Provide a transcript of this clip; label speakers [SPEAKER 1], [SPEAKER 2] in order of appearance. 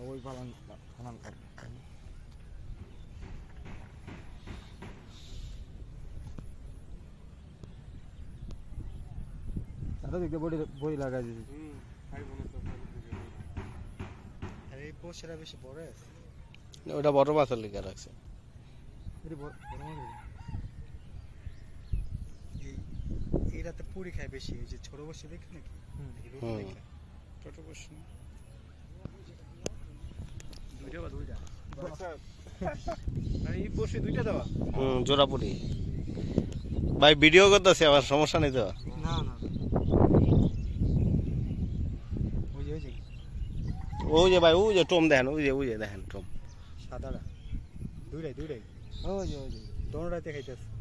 [SPEAKER 1] ওই পালন পালন করে দাদা দেখতে বই লাগাই দিয়েছি আর এই পোষেরা বেশি বড় আছে
[SPEAKER 2] ওটা বড় মাছের লিখে রাখছে
[SPEAKER 1] এরাতে পুরি খায় বেশি ওই যে ছোট বসে দেখে নাকি ছোট বসে এই বসে দুইটা দেওয়া
[SPEAKER 2] জোড়া পুরি ভাই ভিডিও করতেছে আবার সমস্যা নেই তো
[SPEAKER 1] না না
[SPEAKER 2] ওই যে ভাই ওই যে টোম দেখেন ওই যে দেখেন টোম
[SPEAKER 1] সাদাটা দুইটাই ওই যে দোনোটাতে খাইতেছে